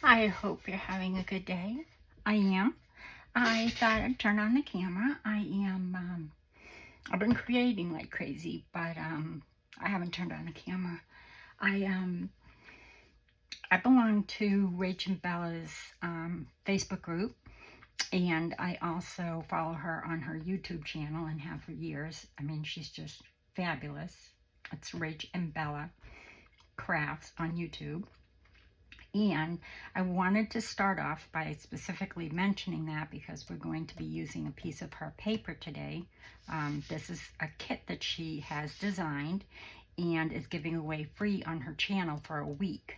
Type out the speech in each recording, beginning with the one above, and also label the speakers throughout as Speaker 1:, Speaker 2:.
Speaker 1: I hope you're having a good day. I am. I thought I'd turn on the camera. I've been creating like crazy, but I haven't turned on the camera. I um, I belong to Rach and Bella's Facebook group, and I also follow her on her YouTube channel and have for years. I mean, she's just fabulous. It's Rach and Bella Crafts on YouTube. And I wanted to start off by specifically mentioning that because we're going to be using a piece of her paper today. This is a kit that she has designed and is giving away free on her channel for a week.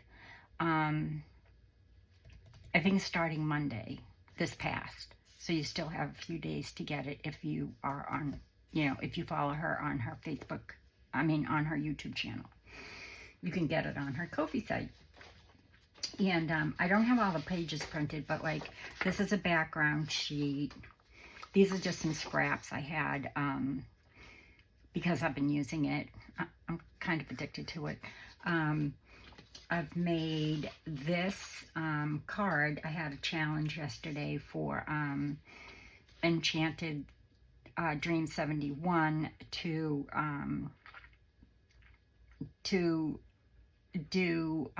Speaker 1: I think starting Monday, this past. So you still have a few days to get it if you are on, if you follow her on her Facebook, on her YouTube channel. You can get it on her Ko-fi site. And I don't have all the pages printed, but like this is a background sheet. These are just some scraps I had because I've been using it. I'm kind of addicted to it. I've made this card. I had a challenge yesterday for Enchanted Dream 71 to do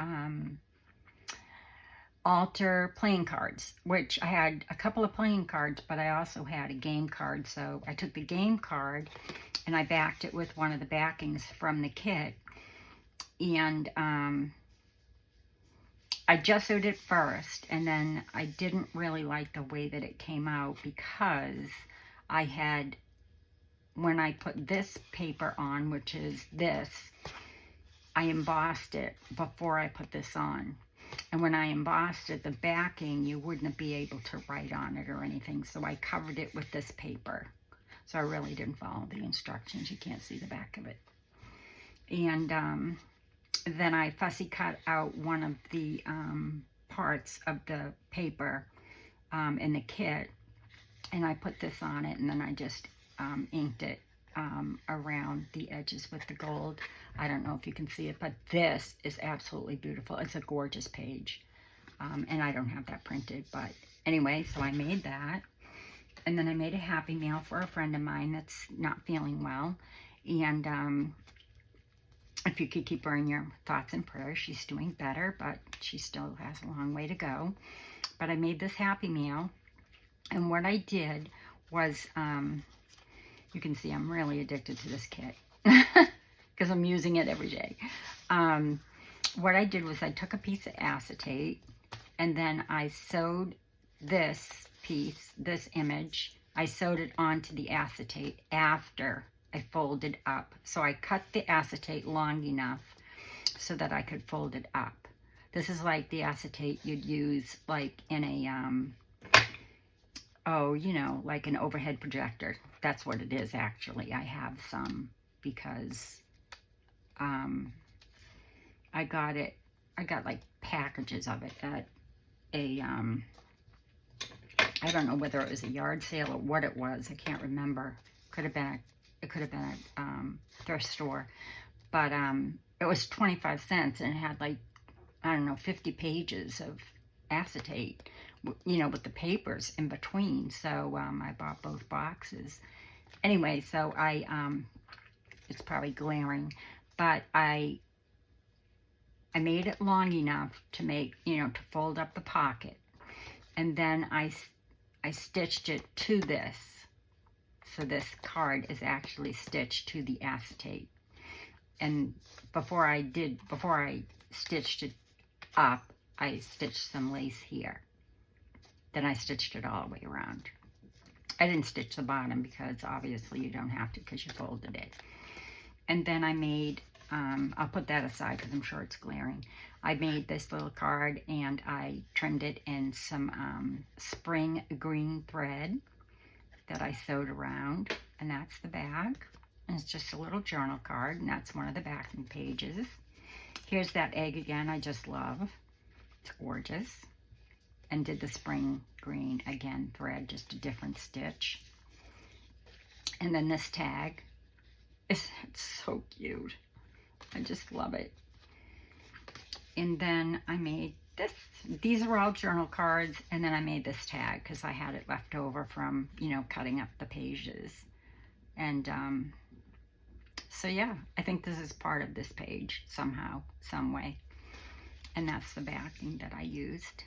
Speaker 1: altar playing cards, which I had a couple of playing cards, but I also had a game card. So I took the game card and I backed it with one of the backings from the kit. And I gessoed it first, and then I didn't really like the way that it came out because I had, when I put this paper on, which is this, I embossed it before I put this on. And when I embossed it, the backing, you wouldn't be able to write on it or anything. So I covered it with this paper. So I really didn't follow the instructions. You can't see the back of it. And then I fussy cut out one of the parts of the paper in the kit. And I put this on it, and then I just inked it around the edges with the gold. I don't know if you can see it, but this is absolutely beautiful. It's a gorgeous page. And I don't have that printed, but anyway, so I made that. And then I made a happy meal for a friend of mine that's not feeling well. And if you could keep her in your thoughts and prayers, she's doing better, but she still has a long way to go. But I made this happy meal. And what I did was, you can see I'm really addicted to this kit because I'm using it every day. What I did was I took a piece of acetate, and then I sewed this piece, this image, I sewed it onto the acetate after I folded up. So I cut the acetate long enough so that I could fold it up. This is like the acetate you'd use like in a, like an overhead projector. That's what it is, actually. I have some because I got like packages of it at a, I don't know whether it was a yard sale or what it was. I can't remember. It could have been a thrift store. But it was 25 cents, and it had like, I don't know, 50 pages of acetate, with the papers in between. So I bought both boxes. Anyway, so it's probably glaring, but I made it long enough to make, to fold up the pocket. And then I stitched it to this. So this card is actually stitched to the acetate. And before I stitched it up, I stitched some lace here. Then I stitched it all the way around. I didn't stitch the bottom because obviously you don't have to because you folded it. And then I made, I'll put that aside because I'm sure it's glaring. I made this little card and I trimmed it in some spring green thread that I sewed around. And that's the back. And it's just a little journal card, and that's one of the backing pages. Here's that egg again, I just love. It's gorgeous. And did the spring green, again, thread, just a different stitch. And then this tag, it's so cute. I just love it. And then I made this these are all journal cards, and then I made this tag because I had it left over from, you know, cutting up the pages. And so yeah, I think this is part of this page somehow, some way. And that's the backing that I used.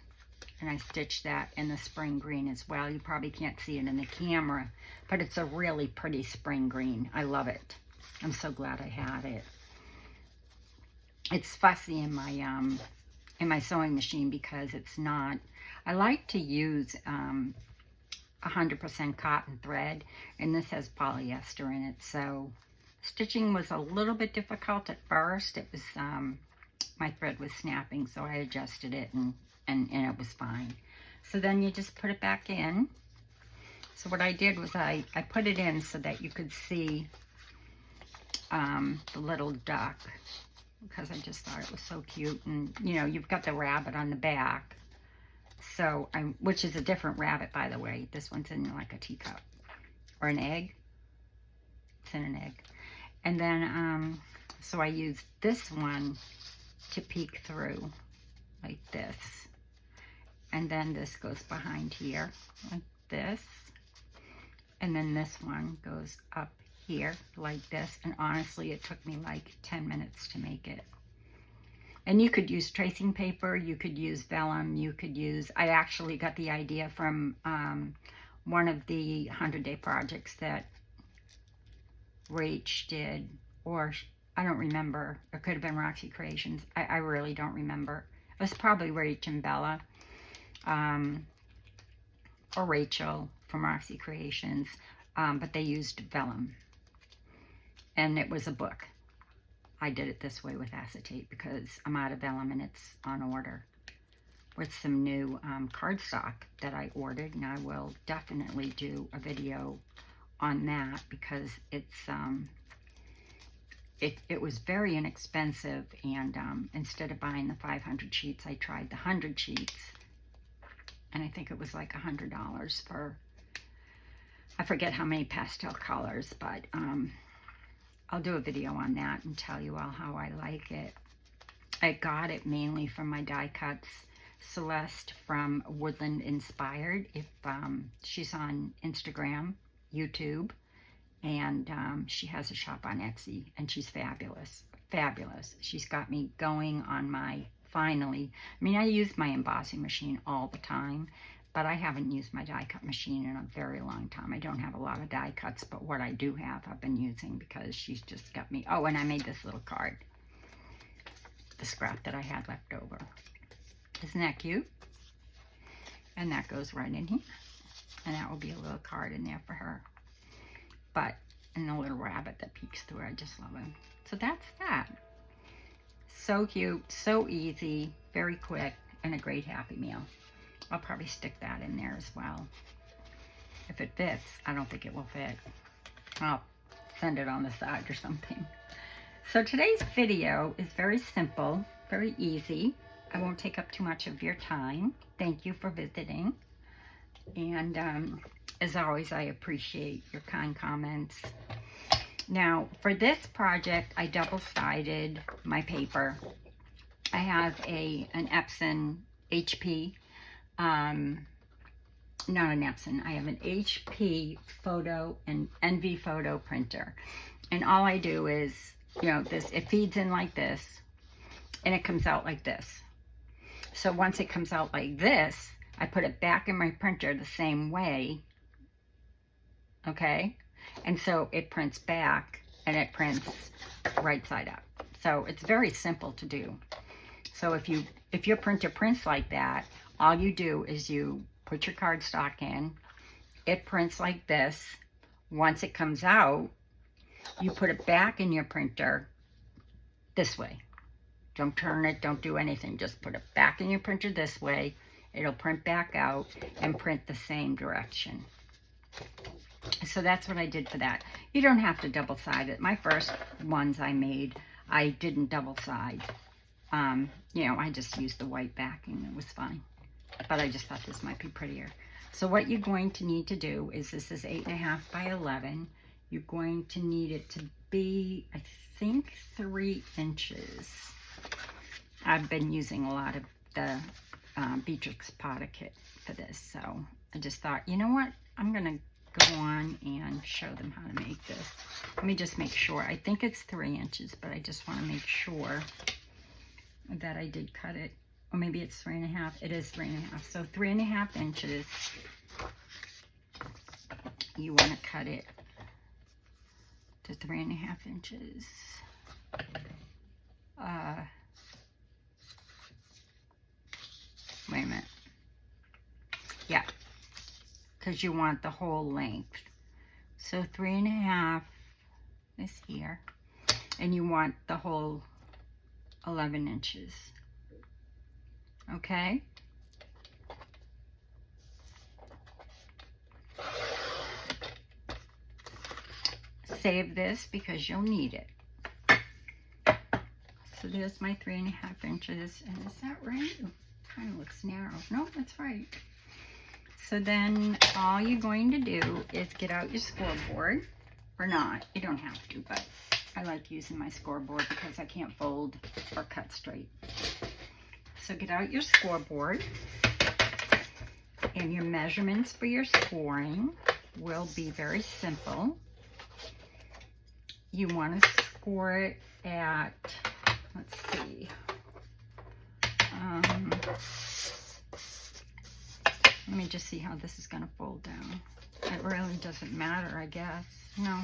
Speaker 1: And I stitched that in the spring green as well. You probably can't see it in the camera, but it's a really pretty spring green. I love it. I'm so glad I had it. It's fussy in my sewing machine because it's not, I like to use 100% cotton thread, and this has polyester in it, so stitching was a little bit difficult at first. It was, my thread was snapping, so I adjusted it and it was fine. So then you just put it back in. So what I did was I put it in so that you could see the little duck, because I just thought it was so cute. And you know, you've got the rabbit on the back, so which is a different rabbit, by the way. This one's in like a teacup or an egg. It's in an egg. And then so I used this one to peek through like this, and then this goes behind here like this, and then this one goes up here like this. And honestly, it took me like 10 minutes to make it. And you could use tracing paper, you could use vellum, you could use, I actually got the idea from one of the 100-day projects that Rach did, or I don't remember, it could have been Roxy Creations. I really don't remember. It was probably Rach and Bella, or Rachel from Roxy Creations, but they used vellum. And it was a book. I did it this way with acetate because I'm out of vellum and it's on order with some new cardstock that I ordered, and I will definitely do a video on that because it's it was very inexpensive, and instead of buying the 500 sheets, I tried the 100 sheets, and I think it was like $100 for, I forget how many pastel colors, but I'll do a video on that and tell you all how I like it. I got it mainly from my die cuts. Celeste from Woodland Inspired, if she's on Instagram, YouTube, and she has a shop on Etsy, and she's fabulous, fabulous. She's got me going on my, finally, I mean, I use my embossing machine all the time, but I haven't used my die cut machine in a very long time. I don't have a lot of die cuts, but what I do have, I've been using because she's just got me. Oh, and I made this little card, the scrap that I had left over. Isn't that cute? And that goes right in here. And that will be a little card in there for her. But, and a little rabbit that peeks through. I just love him. So that's that. So cute, so easy, very quick, and a great Happy Meal. I'll probably stick that in there as well. If it fits, I don't think it will fit. I'll send it on the side or something. So today's video is very simple, very easy. I won't take up too much of your time. Thank you for visiting. And as always, I appreciate your kind comments. Now, for this project, I double-sided my paper. I have an Epson HP, not an Epson, I have an HP photo and NV photo printer. And all I do is, you know, it feeds in like this, and it comes out like this. So once it comes out like this, I put it back in my printer the same way, okay? And so it prints back, and it prints right side up. So it's very simple to do. So if your printer prints like that, all you do is you put your cardstock in, it prints like this. Once it comes out, you put it back in your printer this way. Don't turn it, don't do anything. Just put it back in your printer this way. It'll print back out and print the same direction. So that's what I did for that. You don't have to double side it. My first ones I made, I didn't double side. You know, I just used the white backing. It was fine. But I just thought this might be prettier. So what you're going to need to do is, this is 8.5 by 11. You're going to need it to be, I think, 3 inches. I've been using a lot of the Beatrix Potter kit for this. So I just thought, you know what? I'm going to go on and show them how to make this. Let me just make sure. I think it's 3 inches, but I just want to make sure that I did cut it. Or maybe it's 3.5. It is 3.5. So 3.5 inches. You want to cut it to 3.5 inches. Wait a minute. Yeah, because you want the whole length. So 3.5 is here, and you want the whole 11 inches. Okay. Save this because you'll need it. So there's my 3.5 inches, and is that right? Kind of looks narrow. No, that's right. So then all you're going to do is get out your scoreboard, or not. You don't have to, but I like using my scoreboard because I can't fold or cut straight. So get out your scoreboard, and your measurements for your scoring will be very simple. You want to score it at, let's see, let me just see how this is going to fold down. It really doesn't matter, I guess. No.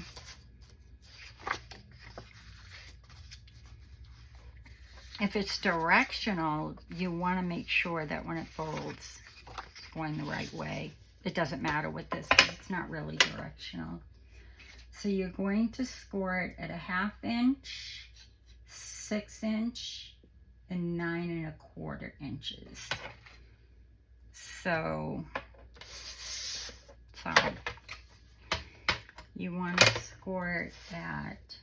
Speaker 1: If it's directional, you want to make sure that when it folds, it's going the right way. It doesn't matter with this because it's not really directional. So you're going to score it at 1/2 inch, 6 inch, and 9 1/4 inches. So, sorry. You want to score it at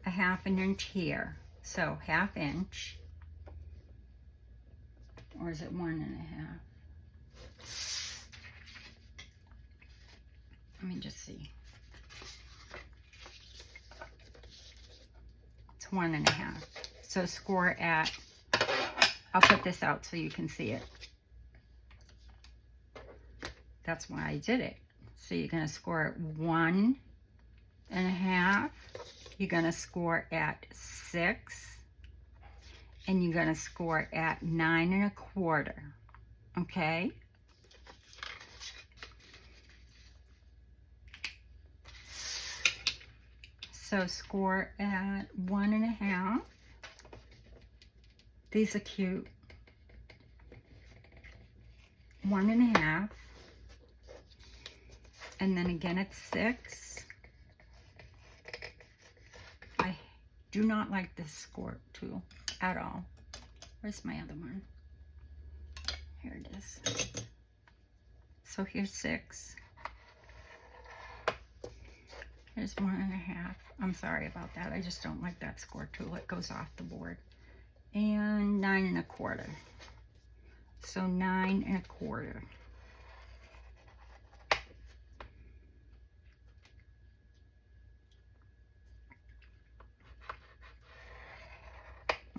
Speaker 1: 1/2 inch here. So 1/2 inch, or is it 1.5? Let me just see. It's 1.5. So score at, I'll put this out so you can see it. That's why I did it. So you're going to score at 1.5. You're going to score at 6. And you're going to score at 9 1/4. Okay? So score at 1.5. These are cute. 1.5. And then again at 6. I do not like this score tool at all. Where's my other one? Here it is. So here's 6. Here's 1.5. I'm sorry about that. I just don't like that score tool. It goes off the board. And 9 1/4. So 9 1/4.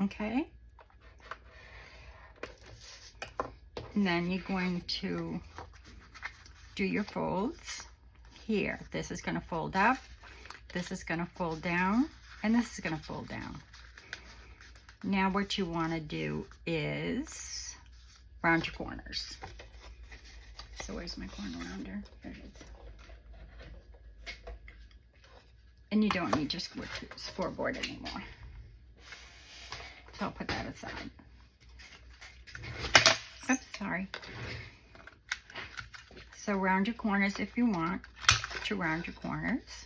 Speaker 1: Okay. And then you're going to do your folds here. This is going to fold up, this is going to fold down, and this is going to fold down. Now what you want to do is round your corners. So where's my corner rounder? There it is. And you don't need your scoreboard anymore. So I'll put that aside. Oops, sorry. So round your corners if you want to round your corners.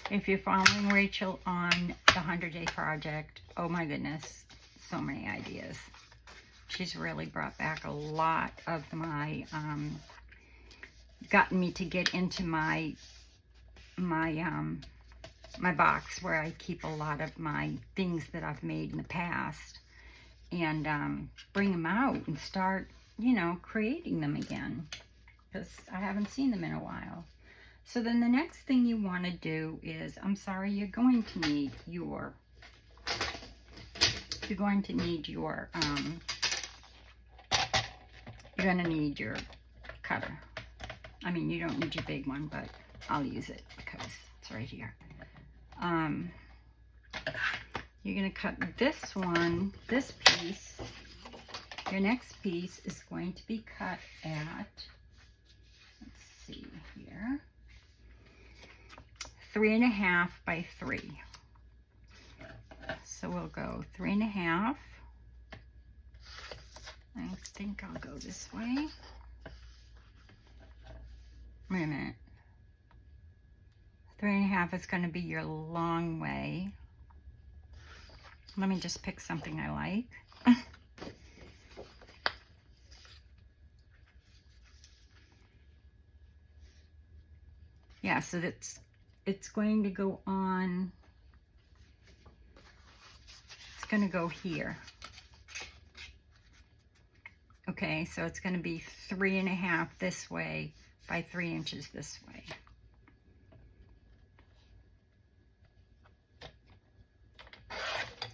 Speaker 1: If you're following Rachel on the 100-Day Project, oh my goodness, so many ideas. She's really brought back a lot of my, gotten me to get into my box where I keep a lot of my things that I've made in the past, and bring them out and start, you know, creating them again, because I haven't seen them in a while. So then the next thing you want to do is, I'm sorry, you're going to need your cutter. I mean, you don't need your big one, but I'll use it because it's right here. You're going to cut this one, this piece. Your next piece is going to be cut at, let's see here, 3.5 by 3. So we'll go 3.5. I think I'll go this way. Wait a minute. 3.5 is going to be your long way. Let me just pick something I like. Yeah, so it's going to go on. It's going to go here. Okay, so it's going to be 3.5 this way by 3 inches this way.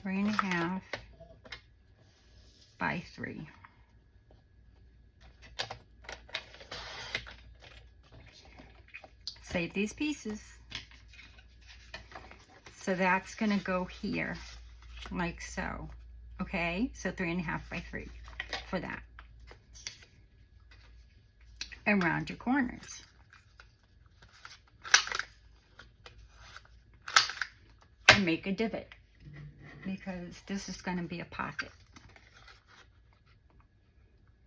Speaker 1: Three and a half by 3. Save these pieces. So that's going to go here, like so. Okay, so 3.5 by 3 for that. And round your corners. And make a divot, because this is going to be a pocket.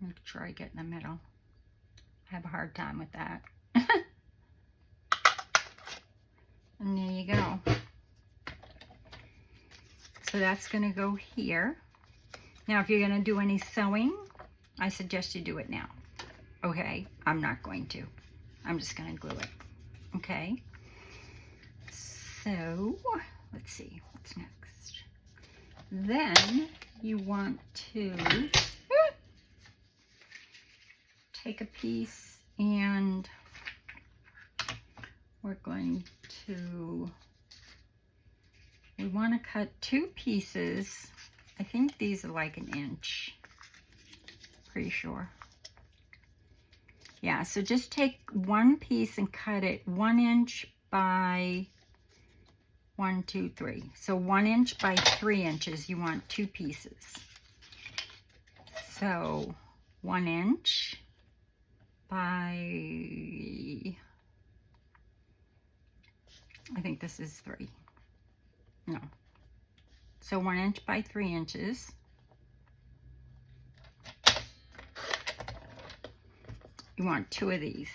Speaker 1: Make sure I get in the middle. I have a hard time with that. And there you go. So that's going to go here. Now, if you're going to do any sewing, I suggest you do it now. Okay, I'm not going to. I'm just going to glue it. Okay. So, let's see, what's next? Then you want to take a piece, and we're going to, we want to cut 2 pieces. I think these are like 1 inch. Pretty sure. Yeah, so just take 1 piece and cut it 1 inch by 1, 2, 3. So 1 inch by 3 inches, you want 2 pieces. So 1 inch by, I think this is 3. No. So 1 inch by 3 inches. You want 2 of these.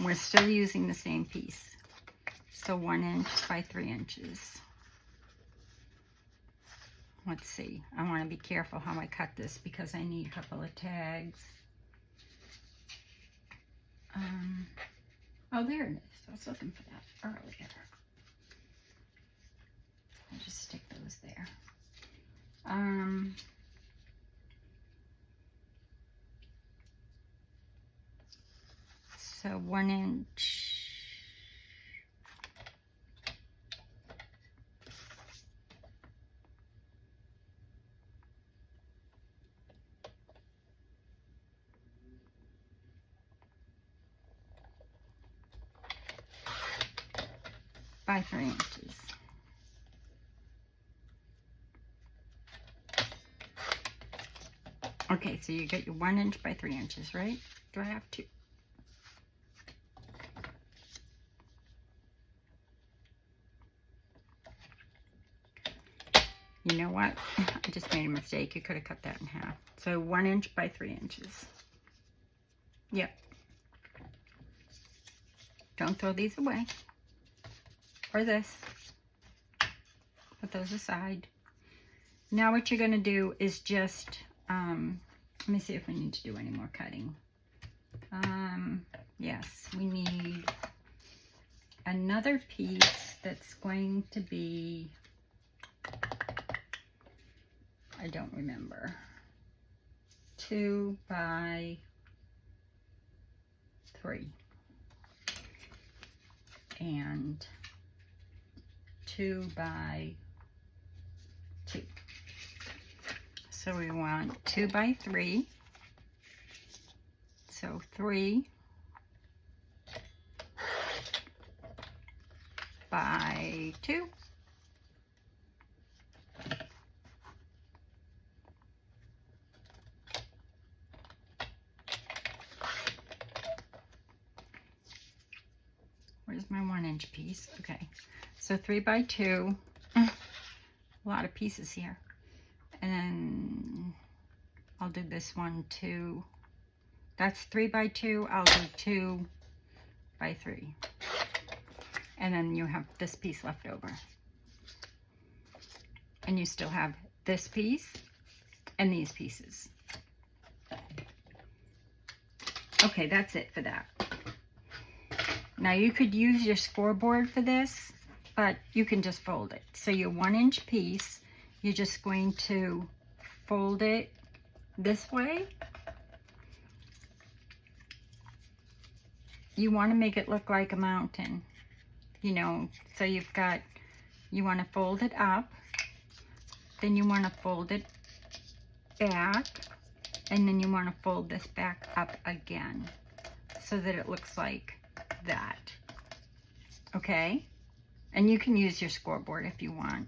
Speaker 1: We're still using the same piece. So 1 inch by 3 inches. Let's see. I want to be careful how I cut this because I need a couple of tags. Oh, there it is. I was looking for that earlier. I'll just stick those there. So 1 inch. By 3 inches. Okay, so you get your 1 inch by 3 inches, right? Do I have 2? You know what? I just made a mistake. You could have cut that in half. So 1 inch by 3 inches. Yep. Don't throw these away. Or this. Put those aside. Now what you're going to do is just, let me see if we need to do any more cutting. Yes, we need another piece that's going to be, I don't remember, 2 by 3 and 2 by 2. So we want 2 by 3. So 3 by 2. Where's my 1-inch piece? Okay, so 3 by 2. A lot of pieces here. And then I'll do this one too. That's 3 by 2. I'll do 2 by 3. And then you have this piece left over. And you still have this piece and these pieces. Okay, that's it for that. Now you could use your scoreboard for this, but you can just fold it. So your 1-inch piece, you're just going to fold it this way. You want to make it look like a mountain, you know, so you've got, you want to fold it up, then you want to fold it back, and then you want to fold this back up again so that it looks like that. Okay? And you can use your scoreboard if you want.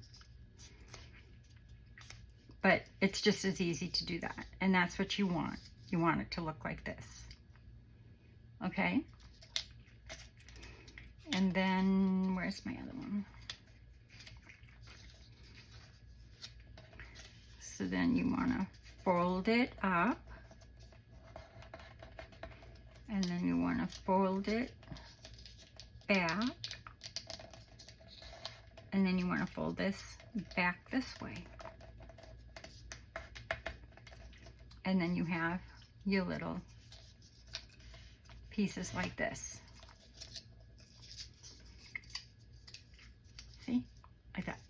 Speaker 1: But it's just as easy to do that. And that's what you want. You want it to look like this. Okay? And then, where's my other one? So then you want to fold it up. And then you want to fold it back. And then you want to fold this back this way. And then you have your little pieces like this. See? Like that.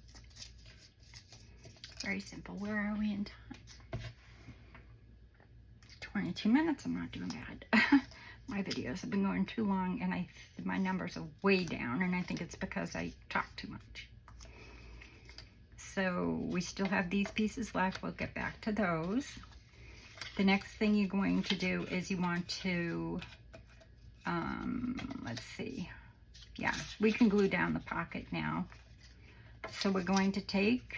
Speaker 1: Very simple. Where are we in time? 22 minutes. I'm not doing bad. My videos have been going too long and my numbers are way down, and I think it's because I talk too much. So we still have these pieces left. We'll get back to those. The next thing you're going to do is you want to, let's see. Yeah, we can glue down the pocket now. So we're going to take,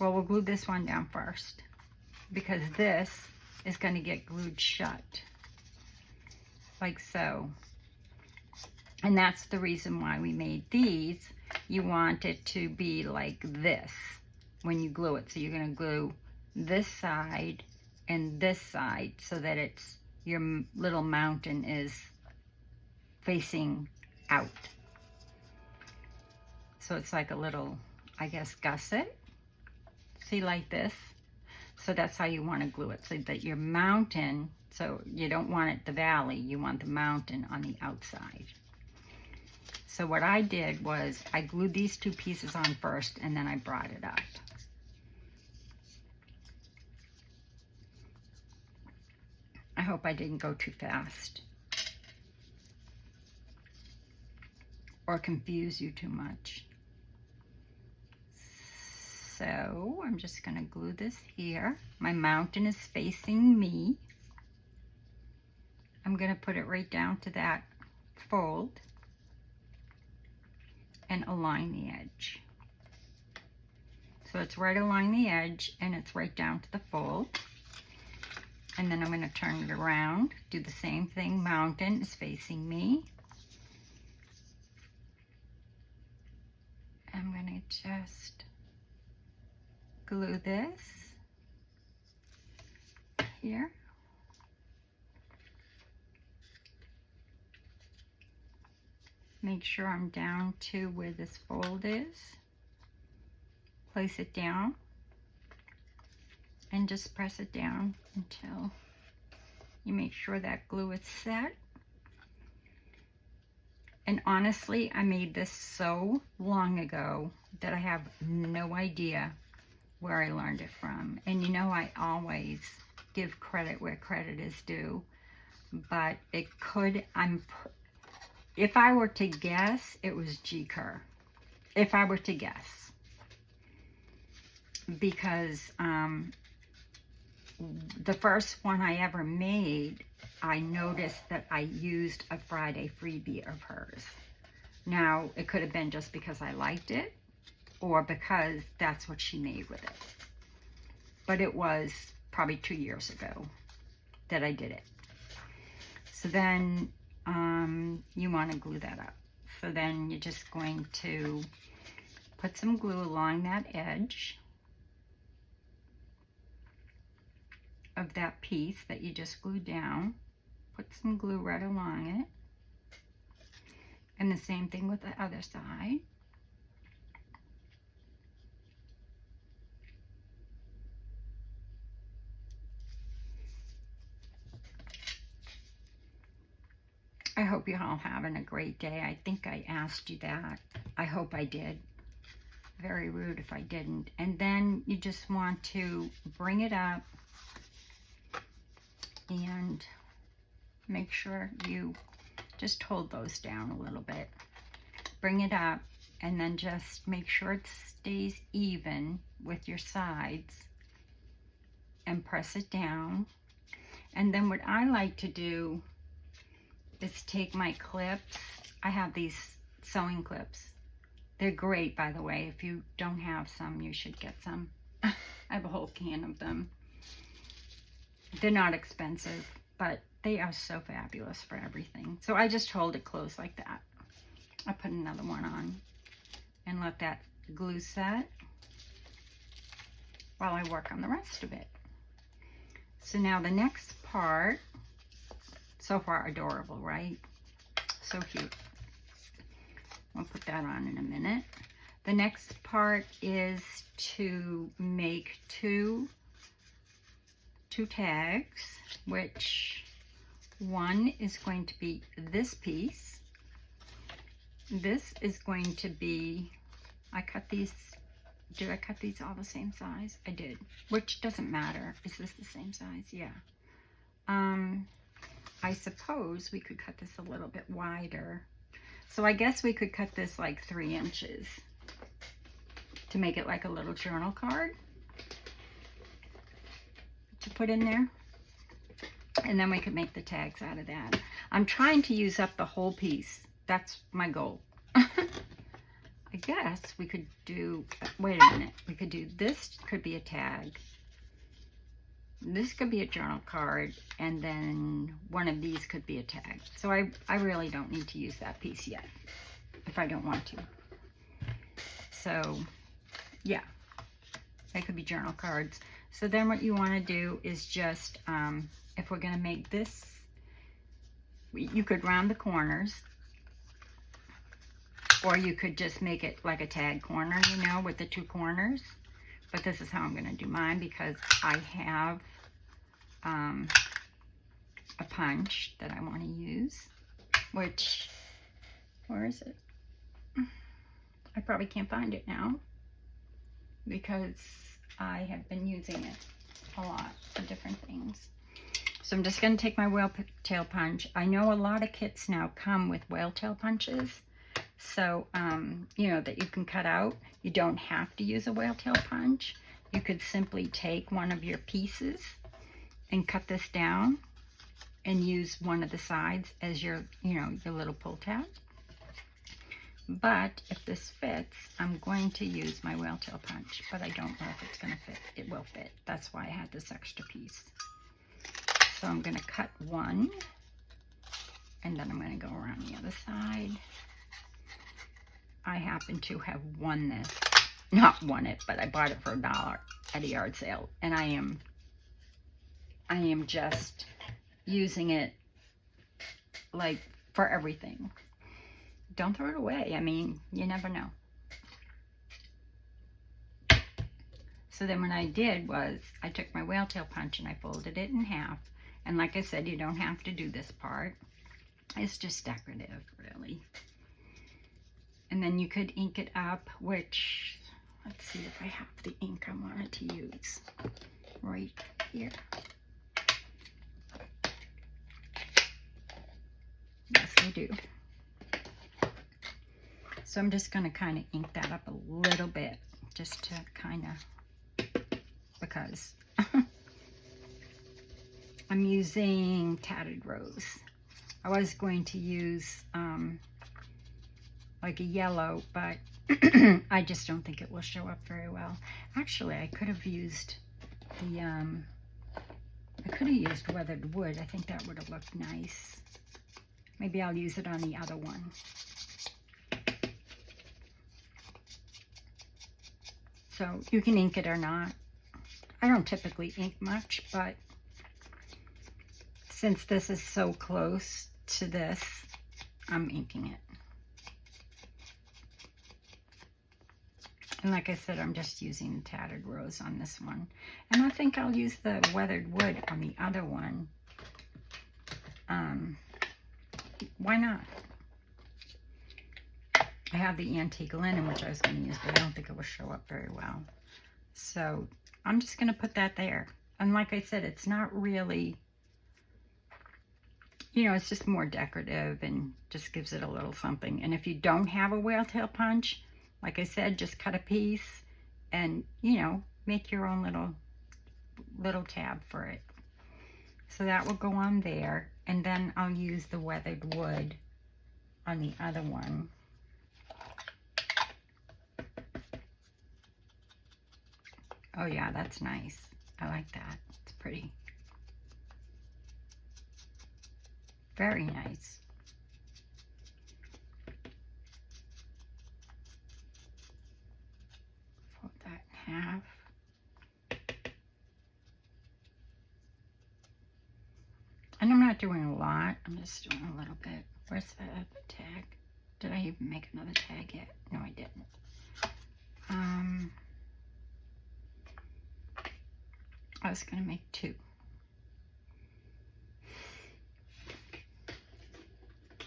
Speaker 1: well, we'll glue this one down first because this is going to get glued shut. Like so. And that's the reason why we made these. You want it to be like this when you glue it. So you're going to glue this side and this side so that it's, your little mountain is facing out. So it's like a little, I guess, gusset. See, like this. So that's how you want to glue it, so that your mountain, so you don't want it the valley, you want the mountain on the outside. So what I did was I glued these two pieces on first and then I brought it up. I hope I didn't go too fast or confuse you too much. So I'm just going to glue this here. My mountain is facing me. I'm going to put it right down to that fold and align the edge. So it's right along the edge and it's right down to the fold. And then I'm going to turn it around, do the same thing. Mountain is facing me. I'm going to just glue this here. Make sure I'm down to where this fold is. Place it down and just press it down until you make sure that glue is set. And honestly, I made this so long ago that I have no idea where I learned it from. And you know, I always give credit where credit is due. but it could, if I were to guess, it was G. Kerr. If I were to guess. Because the first one I ever made, I noticed that I used a Friday freebie of hers. Now, it could have been just because I liked it, or because that's what she made with it. But it was probably 2 years ago that I did it. So then you want to glue that up. So then you're just going to put some glue along that edge of that piece that you just glued down. Put some glue right along it. And the same thing with the other side. I hope you're all having a great day. I think I asked you that. I hope I did. Very rude if I didn't. And then you just want to bring it up and make sure you just hold those down a little bit. Bring it up and then just make sure it stays even with your sides and press it down. And then what I like to do is take my clips. I have these sewing clips. They're great, by the way. If you don't have some, you should get some. I have a whole can of them. They're not expensive, but they are so fabulous for everything. So I just hold it closed like that. I put another one on and let that glue set while I work on the rest of it. So now the next part, so far adorable, right? So cute. I'll put that on in a minute. The next part is to make two tags, which one is going to be this piece. This is going to be, I cut these, did I cut these all the same size? I did, which doesn't matter. Is this the same size? Yeah. I suppose we could cut this a little bit wider. So I guess we could cut this like 3 inches to make it like a little journal card to put in there. And then we could make the tags out of that. I'm trying to use up the whole piece. That's my goal. I guess we could do, wait a minute. We could do, this could be a tag. This could be a journal card, and then one of these could be a tag. So I really don't need to use that piece yet, if I don't want to. So, yeah, they could be journal cards. So then what you want to do is just, if we're going to make this, you could round the corners, or you could just make it like a tag corner, you know, with the 2 corners. But this is how I'm going to do mine, because I have a punch that I want to use, which, where is it? I probably can't find it now, because I have been using it a lot for different things. So I'm just going to take my whale tail punch. I know a lot of kits now come with whale tail punches. So, you know, that you can cut out. You don't have to use a whale tail punch. You could simply take one of your pieces and cut this down and use one of the sides as your, you know, your little pull tab. But if this fits, I'm going to use my whale tail punch, but I don't know if it's going to fit. It will fit. That's why I had this extra piece. So I'm going to cut one, and then I'm going to go around the other side. I happen to have won this. Not won it, but I bought it for $1 at a yard sale. And I am just using it like for everything. Don't throw it away. I mean, you never know. So then what I did was I took my whale tail punch and I folded it in half. And like I said, you don't have to do this part. It's just decorative, really. And then you could ink it up, which, let's see if I have the ink I wanted to use right here. I do. So I'm just going to kind of ink that up a little bit, just to kind of, because I'm using Tattered Rose. I was going to use like a yellow, but I just don't think it will show up very well. Actually, I could have used the, I could have used Weathered Wood. I think that would have looked nice. Maybe I'll use it on the other one. So you can ink it or not. I don't typically ink much, but since this is so close to this, I'm inking it. And like I said, I'm just using Tattered Rose on this one. And I think I'll use the Weathered Wood on the other one. Why not? I have the Antique Linen, which I was going to use, but I don't think it will show up very well. So I'm just going to put that there. And like I said, it's not really, you know, it's just more decorative and just gives it a little something. And if you don't have a whale tail punch, like I said, just cut a piece and, you know, make your own little tab for it. So that will go on there. And then I'll use the Weathered Wood on the other one. Oh yeah, that's nice. I like that. It's pretty. Very nice. Fold that in half. And I'm not doing a lot. I'm just doing a little bit. Where's the tag? Did I even make another tag yet? No, I didn't. I was going to make 2.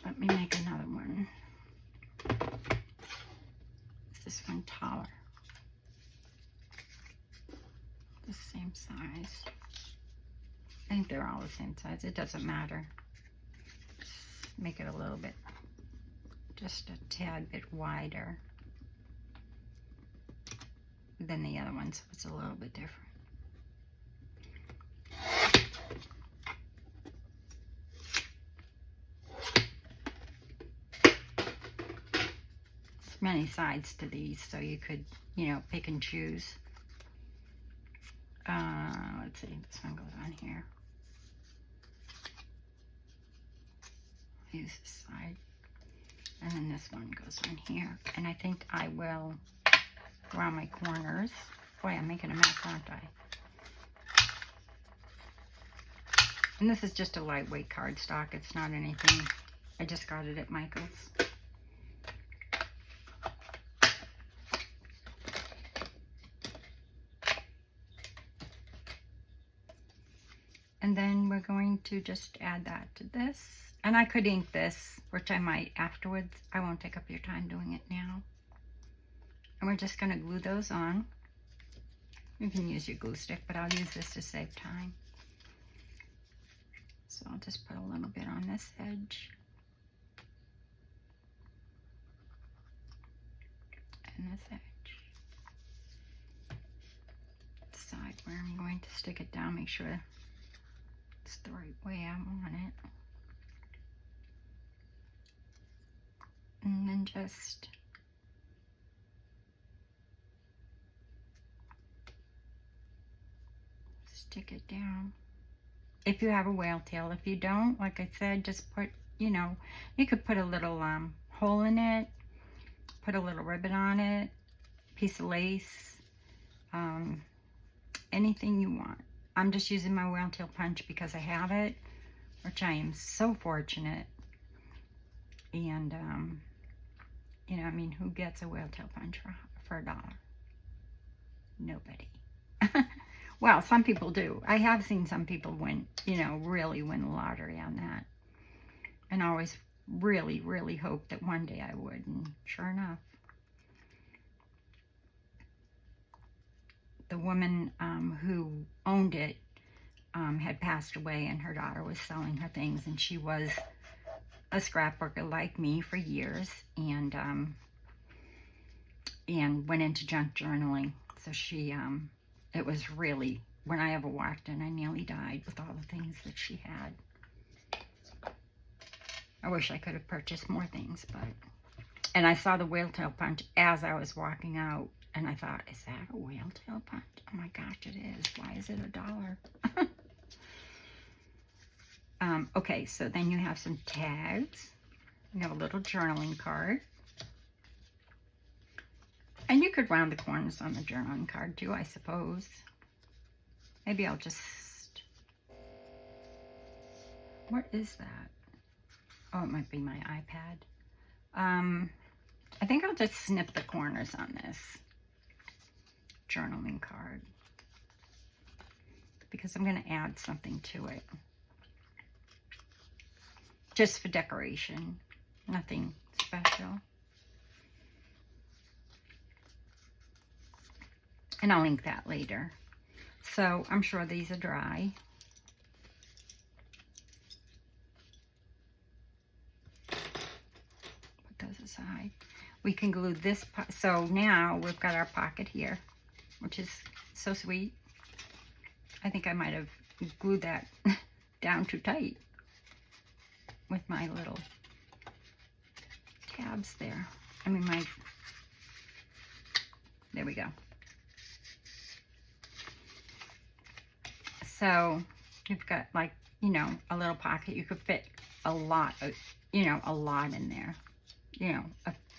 Speaker 1: Let me make another one. Is this one taller? The same size. I think they're all the same size. It doesn't matter. Just make it a little bit, just a tad bit wider than the other one, so it's a little bit different. There's many sides to these, so you could, you know, pick and choose. Let's see, this one goes on here. Use this side, and then this one goes on here. And I think I will around my corners. Boy, I'm making a mess, aren't I? And this is just a lightweight cardstock. It's not anything. I just got it at Michael's. And then we're going to just add that to this. And I could ink this, which I might afterwards. I won't take up your time doing it now. And we're just going to glue those on. You can use your glue stick, but I'll use this to save time. So I'll just put a little bit on this edge. And this edge. The side where I'm going to stick it down, make sure it's the right way I want it. And then just stick it down. If you have a whale tail, if you don't, like I said, just put, you know, you could put a little hole in it, put a little ribbon on it, piece of lace, anything you want. I'm just using my whale tail punch because I have it, which I am so fortunate. And, you know, I mean, who gets a whale tail punch for $1? Nobody. Well, some people do. I have seen some people win, you know, really win the lottery on that. And I always really, really hoped that one day I would. And sure enough. The woman who owned it had passed away, and her daughter was selling her things, and she was a scrapbooker like me for years, and went into junk journaling. So she, it was really, when I ever walked in, I nearly died with all the things that she had. I wish I could have purchased more things, but, and I saw the whale tail punch as I was walking out, and I thought, is that a whale tail punch? Oh my gosh, it is. Why is it $1? Okay, so then you have some tags. You have a little journaling card. And you could round the corners on the journaling card too, I suppose. Maybe I'll just... What is that? Oh, it might be my iPad. I think I'll just snip the corners on this journaling card, because I'm going to add something to it. Just for decoration. Nothing special. And I'll link that later. So I'm sure these are dry. Put those aside. We can glue this. So now we've got our pocket here, which is so sweet. I think I might have glued that down too tight with my little tabs there. I mean, there we go. So you've got, like, you know, a little pocket. You could fit a lot of, you know, a lot in there. You know,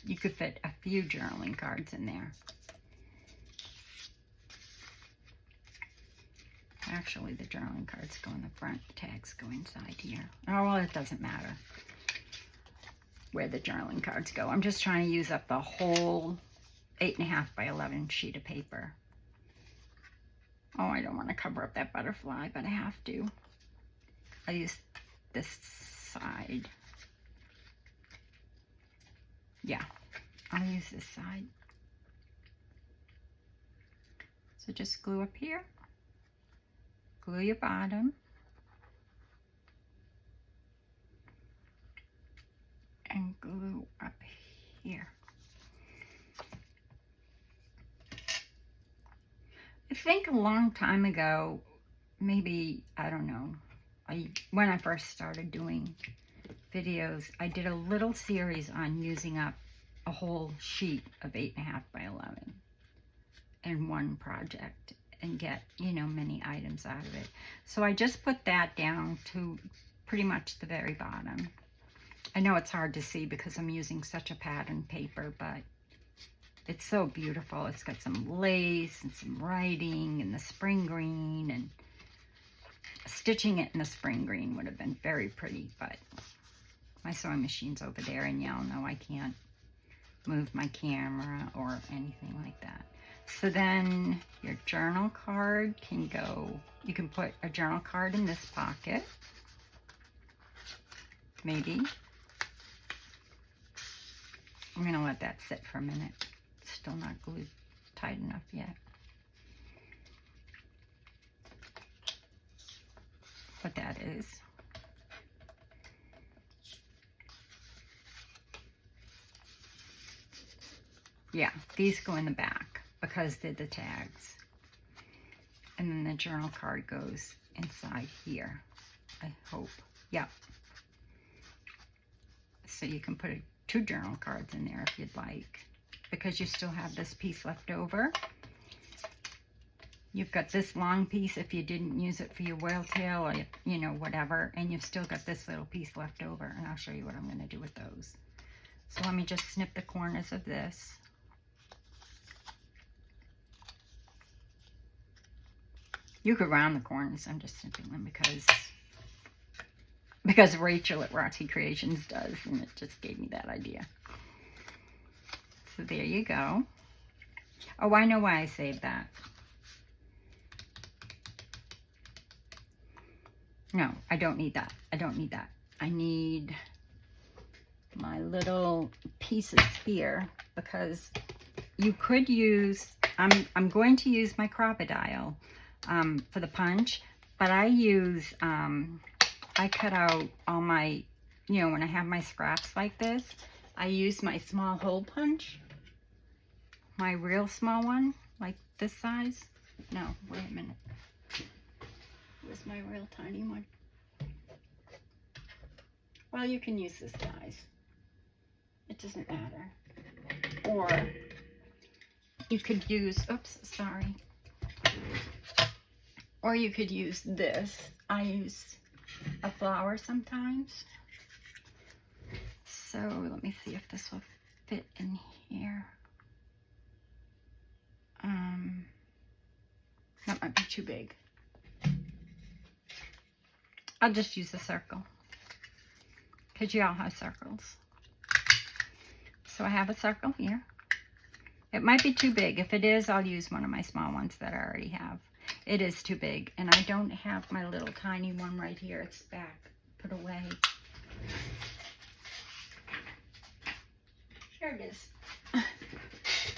Speaker 1: you could fit a few journaling cards in there. Actually, the journaling cards go in the front, tags go inside here. Oh, well, it doesn't matter where the journaling cards go. I'm just trying to use up the whole 8.5 by 11 sheet of paper. Oh, I don't want to cover up that butterfly, but I have to. I use this side. Yeah, I'll use this side. So just glue up here. Glue your bottom. And glue up here. I think a long time ago, maybe, I don't know, when I first started doing videos, I did a little series on using up a whole sheet of 8.5 by 11 in one project and get, you know, many items out of it. So I just put that down to pretty much the very bottom. I know it's hard to see because I'm using such a patterned paper, but it's so beautiful. It's got some lace and some writing and the spring green, and stitching it in the spring green would have been very pretty, but my sewing machine's over there, and y'all know I can't move my camera or anything like that. So then your journal card can go, you can put a journal card in this pocket, maybe. I'm going to let that sit for a minute. It's still not glued tight enough yet. What that is. Yeah, these go in the back because they're the tags. And then the journal card goes inside here, I hope. Yep. So you can put two journal cards in there if you'd like, because you still have this piece left over. You've got this long piece if you didn't use it for your whale tail, or, you know, whatever, and you've still got this little piece left over, and I'll show you what I'm going to do with those. So let me just snip the corners of this. You could round the corners. I'm just snipping them because Rachel at Roxy Creations does, and it just gave me that idea. So there you go. Oh, I know why I saved that. No, I don't need that. I don't need that. I need my little pieces here, because you could use, I'm going to use my Crop-A-Dile for the punch, but I use, I cut out all my you know, when I have my scraps like this, I use my small hole punch, my real small one, like this size. No, wait a minute. Where's my real tiny one? Well, you can use this size. It doesn't matter. Or you could use, oops, sorry. Or you could use this. I use a flower sometimes. So let me see if this will fit in here. That might be too big. I'll just use a circle, because you all have circles. So I have a circle here. It might be too big. If it is, I'll use one of my small ones that I already have. It is too big, and I don't have my little tiny one right here. It's back, put away. There it is.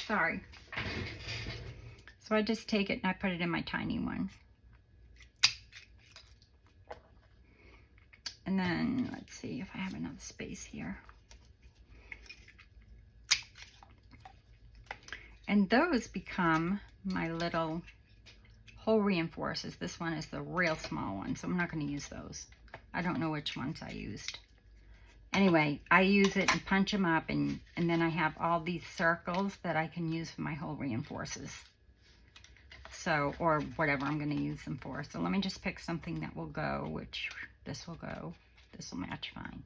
Speaker 1: Sorry. So I just take it and I put it in my tiny one. And then let's see if I have enough space here. And those become my little hole reinforcers. This one is the real small one, so I'm not going to use those. I don't know which ones I used. Anyway, I use it and punch them up, and then I have all these circles that I can use for my hole reinforcers. So, or whatever I'm going to use them for. So let me just pick something that will go, which this will go. This will match fine.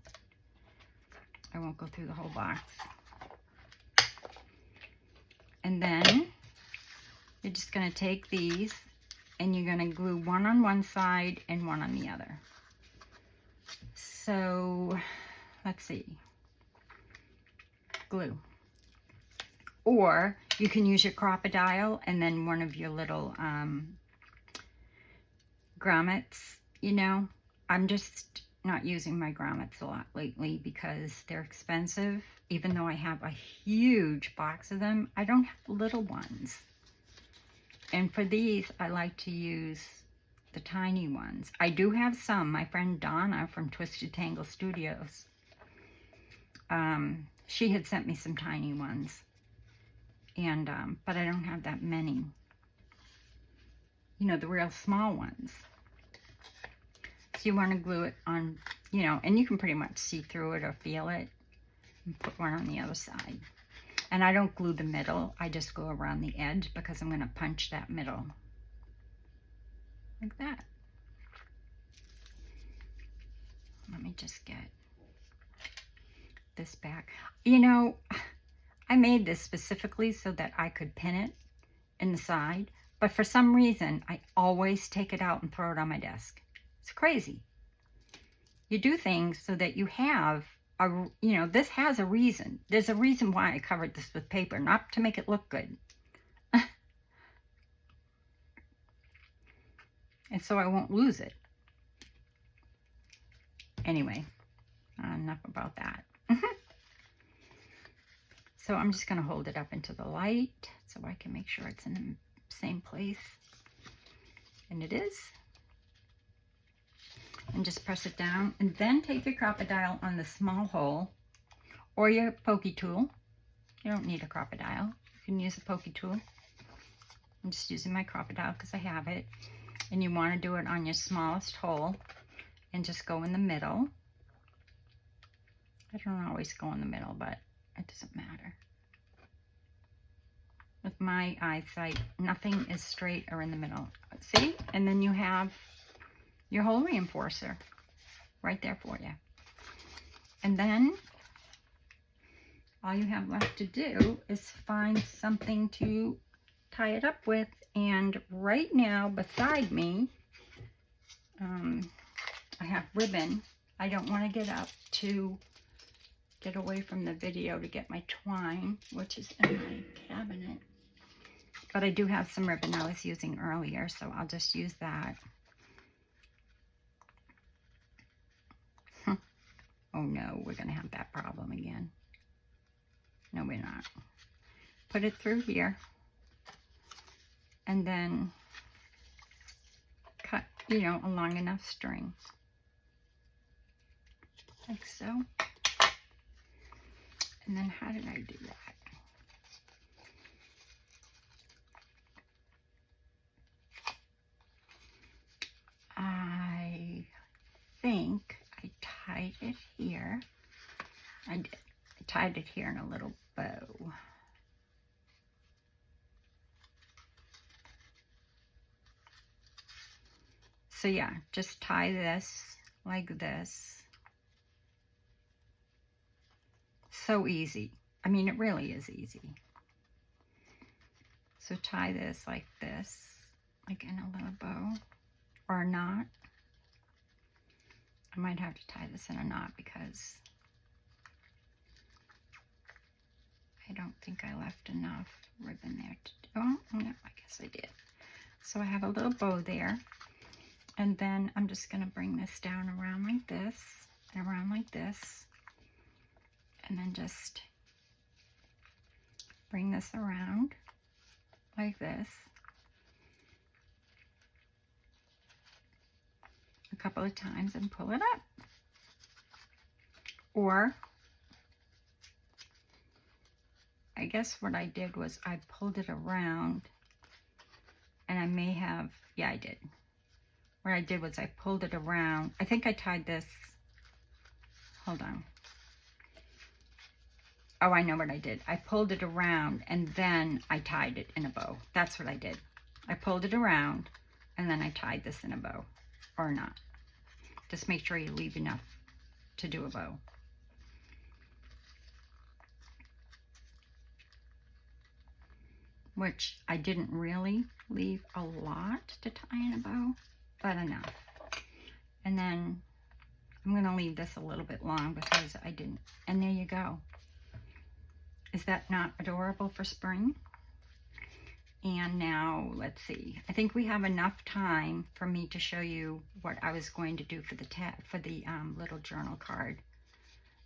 Speaker 1: I won't go through the whole box. And then you're just going to take these and you're going to glue one on one side and one on the other. So let's see. Glue. Or you can use your Crop-A-Dile and then one of your little grommets, you know. I'm just not using my grommets a lot lately because they're expensive. Even though I have a huge box of them, I don't have little ones. And for these, I like to use the tiny ones. I do have some. My friend Donna from Twisted Tangle Studios, she had sent me some tiny ones. And, but I don't have that many. You know, the real small ones. So you want to glue it on, you know, and you can pretty much see through it or feel it. And put one on the other side. And I don't glue the middle. I just go around the edge because I'm going to punch that middle. Like that. Let me just get this back. You know, I made this specifically so that I could pin it in the side, but for some reason, I always take it out and throw it on my desk. It's crazy. You do things so that you have a, you know, this has a reason. There's a reason why I covered this with paper, not to make it look good. And so I won't lose it. Anyway, enough about that. So I'm just going to hold it up into the light so I can make sure it's in the same place. And it is. And just press it down. And then take your Crop-A-Dile on the small hole or your pokey tool. You don't need a Crop-A-Dile. You can use a pokey tool. I'm just using my Crop-A-Dile because I have it. And you want to do it on your smallest hole and just go in the middle. I don't always go in the middle, but it doesn't matter. With my eyesight, nothing is straight or in the middle. See? And then you have your hole reinforcer right there for you. And then all you have left to do is find something to tie it up with. And right now, beside me, I have ribbon. I don't want to get up to get away from the video to get my twine, which is in my cabinet. But I do have some ribbon I was using earlier, so I'll just use that. Oh no, we're going to have that problem again. No, we're not. Put it through here. And then cut, you know, a long enough string. like so. And then how did I do that? I think I tied it here. I did. I tied it here in a little bow. So yeah, just tie this like this. So easy. I mean, it really is easy. So tie this like this, like in a little bow, or a knot. I might have to tie this in a knot because I don't think I left enough ribbon there to do. Oh, no, I guess I did. So I have a little bow there. And then I'm just going to bring this down around like this, and around like this. And then just bring this around like this a couple of times and pull it up. Or I guess what I did was I pulled it around, and I may have, yeah, I did. What I did was I pulled it around. I think I tied this, hold on. Oh, I know what I did. I pulled it around and then I tied it in a bow. That's what I did. I pulled it around and then I tied this in a bow, or a knot. Just make sure you leave enough to do a bow. Which I didn't really leave a lot to tie in a bow, but enough. And then I'm gonna leave this a little bit long because I didn't, and there you go. Is that not adorable for spring? And now, let's see. I think we have enough time for me to show you what I was going to do for the little journal card.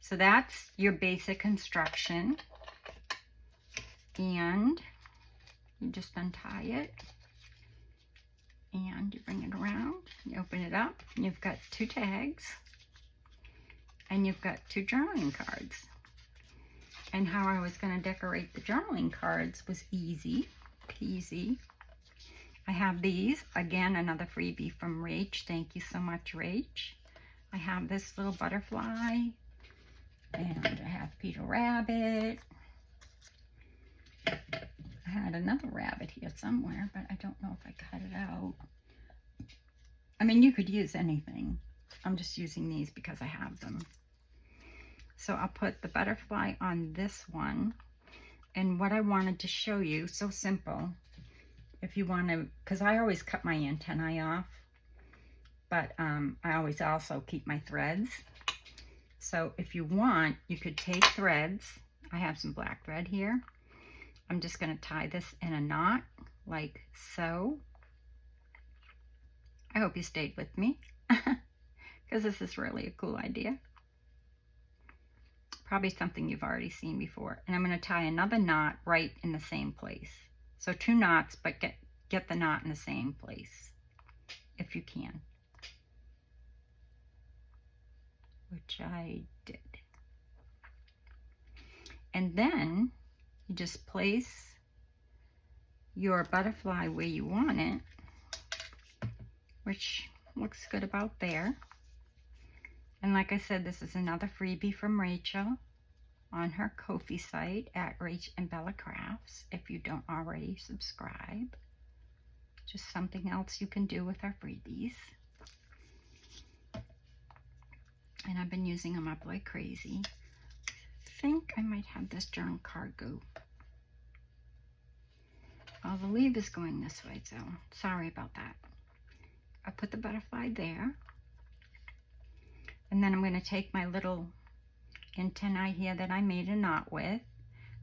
Speaker 1: So that's your basic instruction. And you just untie it. And you bring it around. You open it up. And you've got 2 tags. And you've got 2 journaling cards. And how I was going to decorate the journaling cards was easy peasy. I have these, again, another freebie from Rach. Thank you so much, Rach. I have this little butterfly, and I have Peter Rabbit. I had another rabbit here somewhere, but I don't know if I cut it out. I mean, you could use anything. I'm just using these because I have them. So I'll put the butterfly on this one. And what I wanted to show you, so simple, if you want to, because I always cut my antennae off, but I always also keep my threads. So if you want, you could take threads. I have some black thread here. I'm just going to tie this in a knot, like so. I hope you stayed with me, because this is really a cool idea. Probably something you've already seen before. And I'm going to tie another knot right in the same place. So 2 knots, but get the knot in the same place, if you can. Which I did. And then you just place your butterfly where you want it, which looks good about there. And like I said, this is another freebie from Rachel on her Ko-fi site at Rach and Bella Crafts. If you don't already subscribe, just something else you can do with our freebies. And I've been using them up like crazy. I think I might have this journal card go. Oh, the leaf is going this way, so sorry about that. I put the butterfly there. And then I'm going to take my little antennae here that I made a knot with.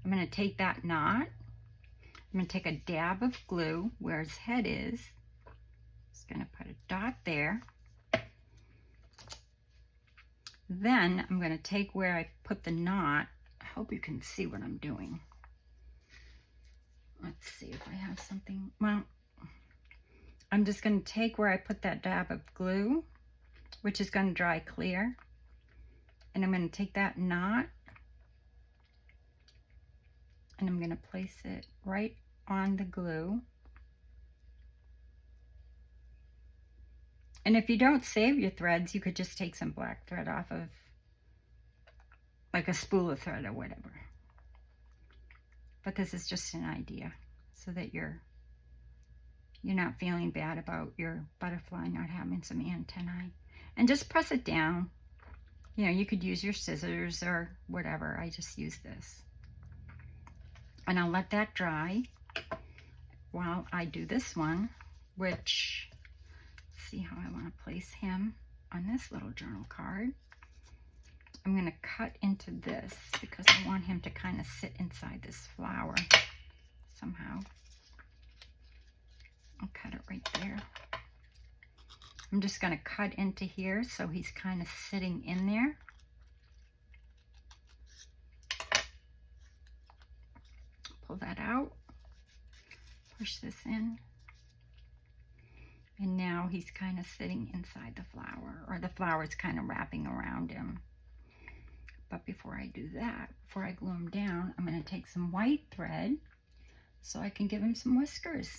Speaker 1: I'm going to take that knot. I'm going to take a dab of glue where his head is. Just going to put a dot there. Then I'm going to take where I put the knot. I hope you can see what I'm doing. Let's see if I have something. Well, I'm just going to take where I put that dab of glue, which is going to dry clear. And I'm going to take that knot and I'm going to place it right on the glue. And if you don't save your threads, you could just take some black thread off of like a spool of thread or whatever. But this is just an idea so that you're not feeling bad about your butterfly not having some antennae. And just press it down. You know, you could use your scissors or whatever. I just use this. And I'll let that dry while I do this one, which, see how I want to place him on this little journal card. I'm going to cut into this because I want him to kind of sit inside this flower somehow. I'll cut it right there. I'm just going to cut into here so he's kind of sitting in there. Pull that out. Push this in. And now he's kind of sitting inside the flower, or the flower's kind of wrapping around him. But before I do that, before I glue him down, I'm going to take some white thread so I can give him some whiskers.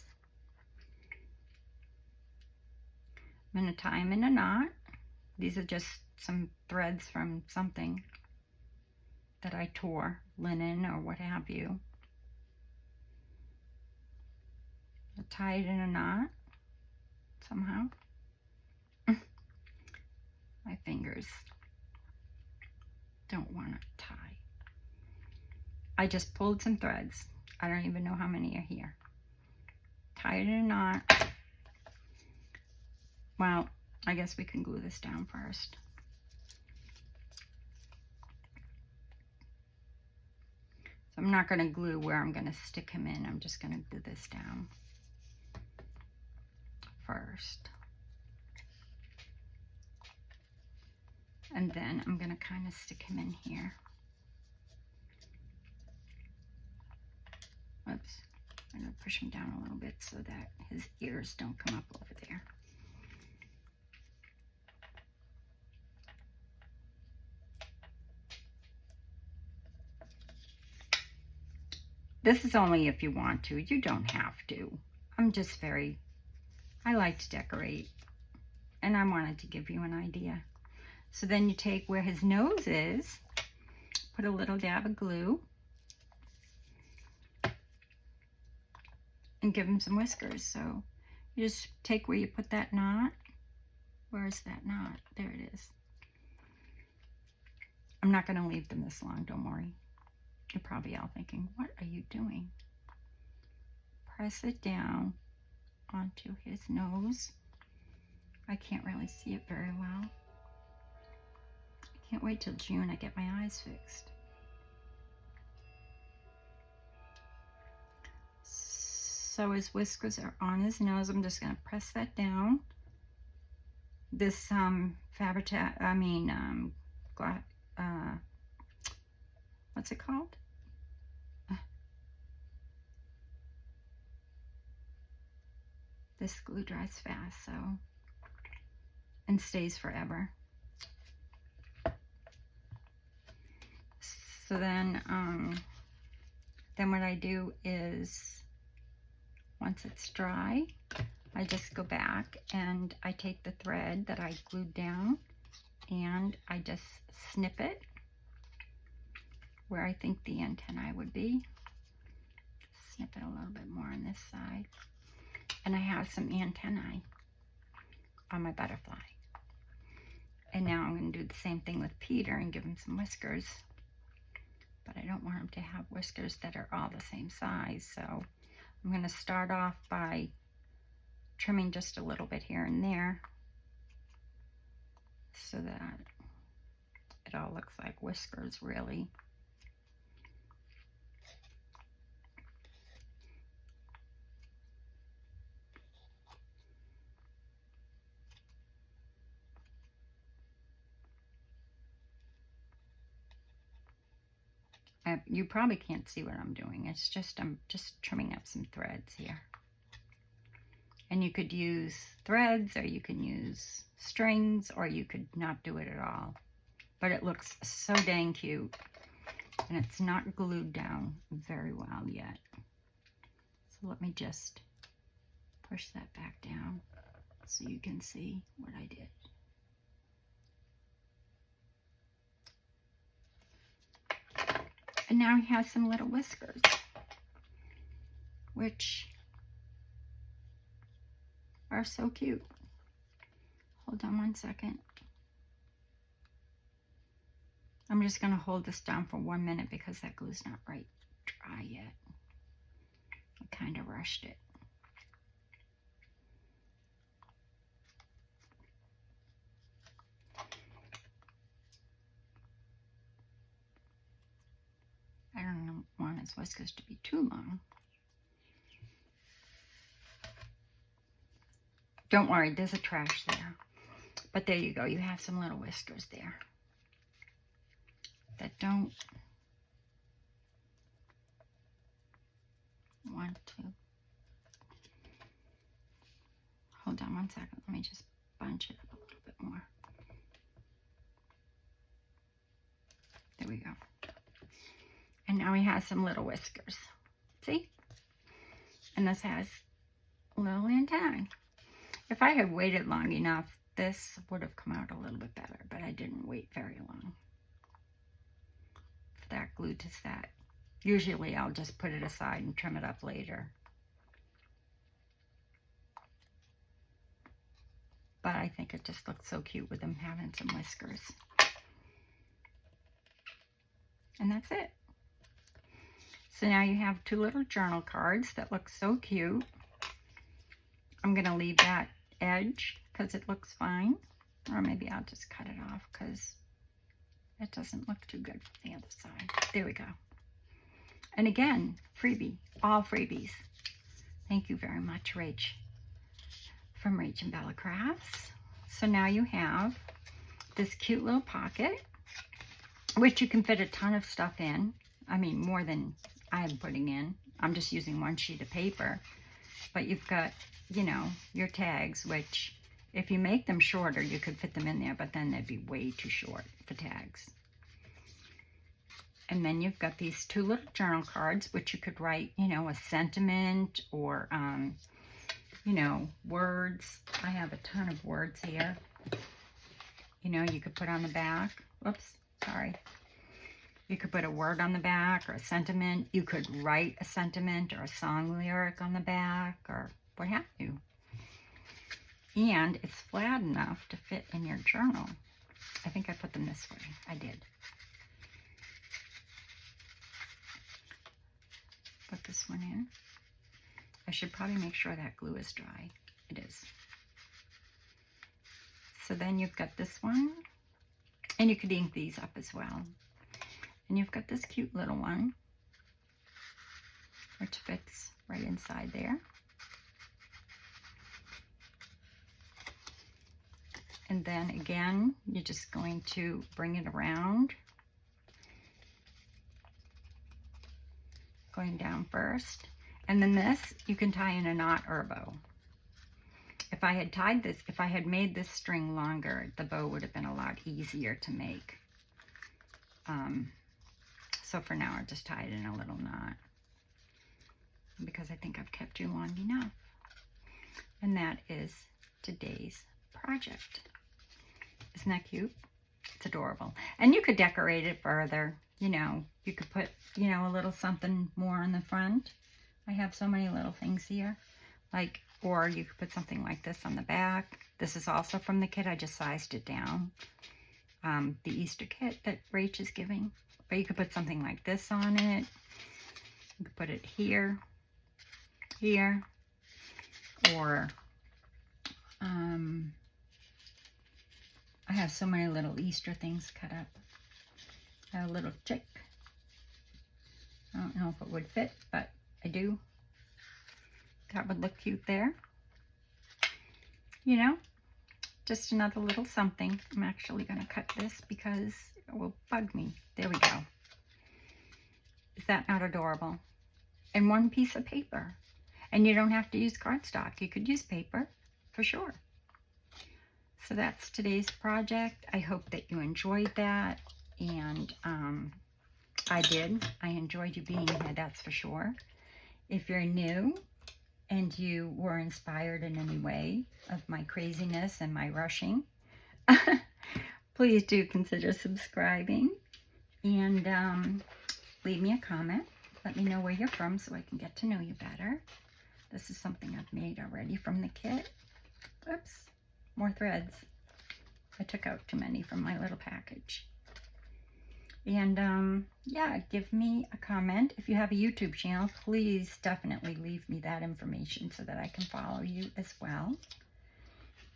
Speaker 1: I'm going to tie him in a knot. These are just some threads from something that I tore, linen or what have you. I'll tie it in a knot somehow. My fingers don't want to tie. I just pulled some threads. I don't even know how many are here. Tie it in a knot. Well, I guess we can glue this down first. So I'm not going to glue where I'm going to stick him in. I'm just going to glue this down first. And then I'm going to kind of stick him in here. Oops. I'm going to push him down a little bit so that his ears don't come up over there. This is only if you want to. You don't have to. I'm just I like to decorate. And I wanted to give you an idea. So then you take where his nose is, put a little dab of glue, and give him some whiskers. So you just take where you put that knot. Where's that knot? There it is. I'm not going to leave them this long, don't worry. You're probably all thinking, what are you doing? Press it down onto his nose. I can't really see it very well. I can't wait till June I get my eyes fixed. So his whiskers are on his nose. I'm just going to press that down. This what's it called? This glue dries fast, so, and stays forever. So then what I do is, once it's dry, I just go back and I take the thread that I glued down and I just snip it where I think the antennae would be. Snip it a little bit more on this side. And I have some antennae on my butterfly. And now I'm going to do the same thing with Peter and give him some whiskers. But I don't want him to have whiskers that are all the same size. So I'm going to start off by trimming just a little bit here and there so that it all looks like whiskers, really. You probably can't see what I'm doing. It's just, I'm just trimming up some threads here. And you could use threads, or you can use strings, or you could not do it at all. but it looks so dang cute. And it's not glued down very well yet. So let me just push that back down so you can see what I did. And now he has some little whiskers, which are so cute. Hold on one second. I'm just going to hold this down for 1 minute because that glue's not right dry yet. I kind of rushed it. I don't want his whiskers to be too long. Don't worry, there's a trash there. But there you go, you have some little whiskers there that don't want to. Hold on one second, let me just bunch it up a little bit more. There we go. And now he has some little whiskers. See? And this has a little antennae. If I had waited long enough, this would have come out a little bit better, but I didn't wait very long for that glue to set. Usually I'll just put it aside and trim it up later. But I think it just looks so cute with them having some whiskers. And that's it. So now you have two little journal cards that look so cute. I'm going to leave that edge because it looks fine. Or maybe I'll just cut it off because it doesn't look too good from the other side. There we go. And again, freebie, all freebies. Thank you very much, Rach, from Rach and Bella Crafts. So now you have this cute little pocket, which you can fit a ton of stuff in. I mean, more than I'm putting in. I'm just using one sheet of paper. But you've got, you know, your tags, which if you make them shorter, you could fit them in there, but then they'd be way too short for tags. And then you've got these two little journal cards, which you could write, you know, a sentiment or, you know, words. I have a ton of words here. You know, you could put on the back. Whoops, sorry. You could put a word on the back or a sentiment. You could write a sentiment or a song lyric on the back or what have you. And it's flat enough to fit in your journal. I think I put them this way. I did. Put this one in. I should probably make sure that glue is dry. It is. So then you've got this one. And you could ink these up as well. And you've got this cute little one, which fits right inside there. And then again, you're just going to bring it around, going down first. And then this, you can tie in a knot or a bow. If I had tied this, if I had made this string longer, the bow would have been a lot easier to make. So for now, I'll just tie it in a little knot because I think I've kept you long enough. And that is today's project. Isn't that cute? It's adorable. And you could decorate it further. You know, you could put, you know, a little something more on the front. I have so many little things here. Like, or you could put something like this on the back. This is also from the kit. I just sized it down. The Easter kit that Rach is giving. But you could put something like this on it. You could put it here, here, or I have so many little Easter things cut up. I have a little chick. I don't know if it would fit, but I do. That would look cute there. You know, just another little something. I'm actually going to cut this because it will bug me. There we go. Is that not adorable? And one piece of paper. And you don't have to use cardstock. You could use paper for sure. So that's today's project. I hope that you enjoyed that. And I did. I enjoyed you being here, that's for sure. If you're new and you were inspired in any way of my craziness and my rushing, please do consider subscribing and leave me a comment. Let me know where you're from so I can get to know you better. This is something I've made already from the kit. Oops, more threads. I took out too many from my little package. And yeah, give me a comment. If you have a YouTube channel, please definitely leave me that information so that I can follow you as well.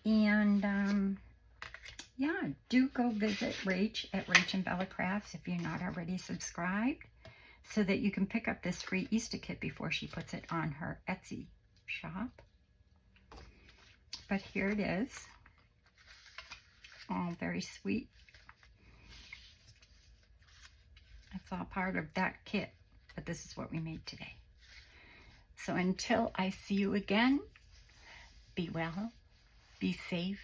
Speaker 1: And yeah, do go visit Rach at Rach and Bella Crafts if you're not already subscribed, so that you can pick up this free Easter kit before she puts it on her Etsy shop. But here it is. Oh, very sweet. It's all part of that kit, but this is what we made today. So until I see you again, be well, be safe,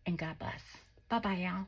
Speaker 1: and God bless. Bye-bye, y'all.